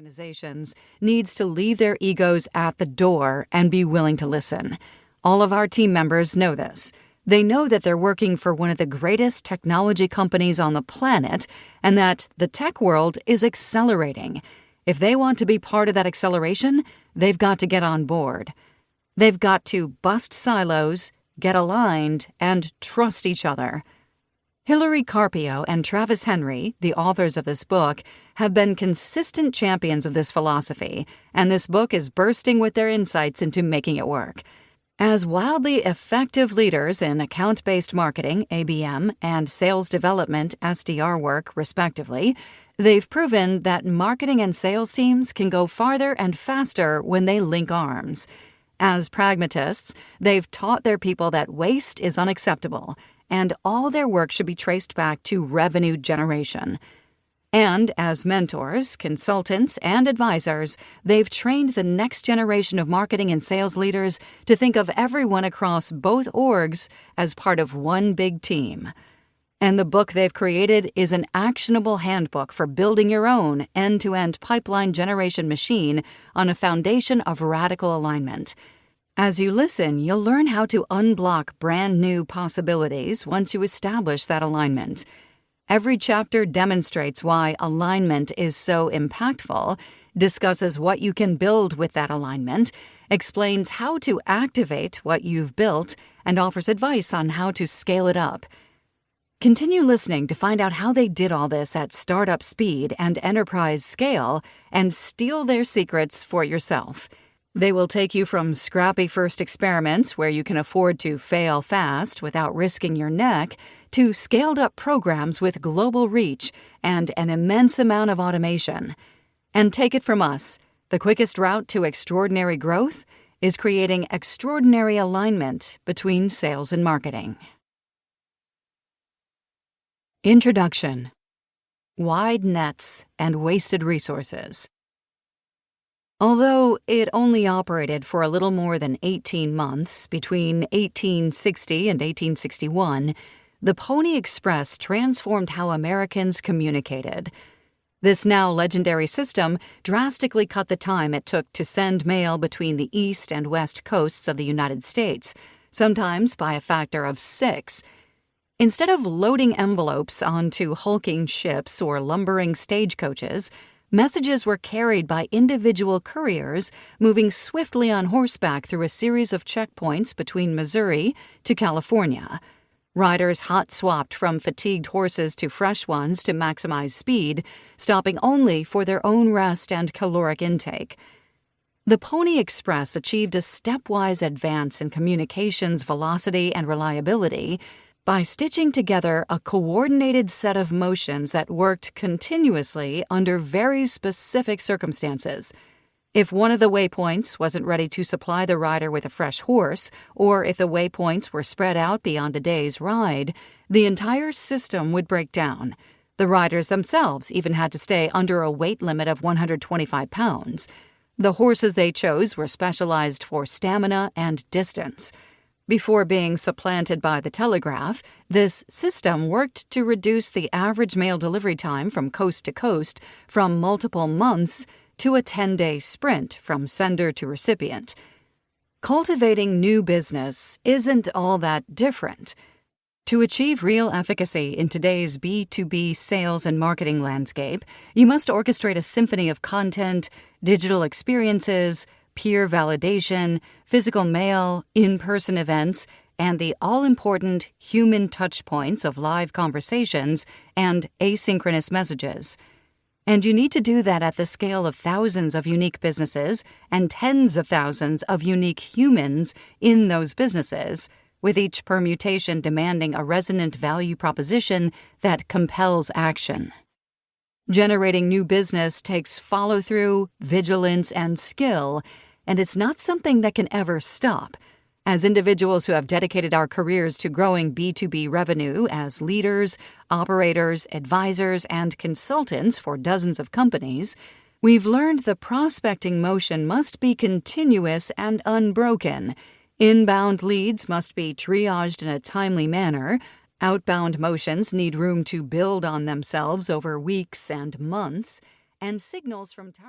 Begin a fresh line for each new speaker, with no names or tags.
organizations needs to leave their egos at the door and be willing to listen. All of our team members know this. They know that they're working for one of the greatest technology companies on the planet and that the tech world is accelerating. If they want to be part of that acceleration, they've got to get on board. They've got to bust silos, get aligned, and trust each other. Hillary Carpio and Travis Henry, the authors of this book, have been consistent champions of this philosophy, and this book is bursting with their insights into making it work. As wildly effective leaders in account-based marketing, ABM, and sales development, SDR work, respectively, they've proven that marketing and sales teams can go farther and faster when they link arms. As pragmatists, they've taught their people that waste is unacceptable, and all their work should be traced back to revenue generation. And as mentors, consultants, and advisors, they've trained the next generation of marketing and sales leaders to think of everyone across both orgs as part of one big team. And the book they've created is an actionable handbook for building your own end-to-end pipeline generation machine on a foundation of radical alignment. As you listen, you'll learn how to unblock brand new possibilities once you establish that alignment. Every chapter demonstrates why alignment is so impactful, discusses what you can build with that alignment, explains how to activate what you've built, and offers advice on how to scale it up. Continue listening to find out how they did all this at startup speed and enterprise scale and steal their secrets for yourself. They will take you from scrappy first experiments where you can afford to fail fast without risking your neck to scaled-up programs with global reach and an immense amount of automation. And take it from us, the quickest route to extraordinary growth is creating extraordinary alignment between sales and marketing. Introduction: Wide nets and wasted resources. Although it only operated for a little more than 18 months between 1860 and 1861, the Pony Express transformed how Americans communicated. This now legendary system drastically cut the time it took to send mail between the east and west coasts of the United States, sometimes by a factor of 6. Instead of loading envelopes onto hulking ships or lumbering stagecoaches, messages were carried by individual couriers moving swiftly on horseback through a series of checkpoints between Missouri to California. Riders hot-swapped from fatigued horses to fresh ones to maximize speed, stopping only for their own rest and caloric intake. The Pony Express achieved a stepwise advance in communications velocity and reliability by stitching together a coordinated set of motions that worked continuously under very specific circumstances. If one of the waypoints wasn't ready to supply the rider with a fresh horse, or if the waypoints were spread out beyond a day's ride, the entire system would break down. The riders themselves even had to stay under a weight limit of 125 pounds. The horses they chose were specialized for stamina and distance. Before being supplanted by the telegraph, this system worked to reduce the average mail delivery time from coast to coast from multiple months to a 10-day sprint from sender to recipient. Cultivating new business isn't all that different. To achieve real efficacy in today's B2B sales and marketing landscape, you must orchestrate a symphony of content, digital experiences, peer validation, physical mail, in-person events, and the all-important human touchpoints of live conversations and asynchronous messages. And you need to do that at the scale of thousands of unique businesses and tens of thousands of unique humans in those businesses, with each permutation demanding a resonant value proposition that compels action. Generating new business takes follow-through, vigilance, and skill, and it's not something that can ever stop. As individuals who have dedicated our careers to growing B2B revenue as leaders, operators, advisors, and consultants for dozens of companies, we've learned the prospecting motion must be continuous and unbroken. Inbound leads must be triaged in a timely manner. Outbound motions need room to build on themselves over weeks and months, and signals from target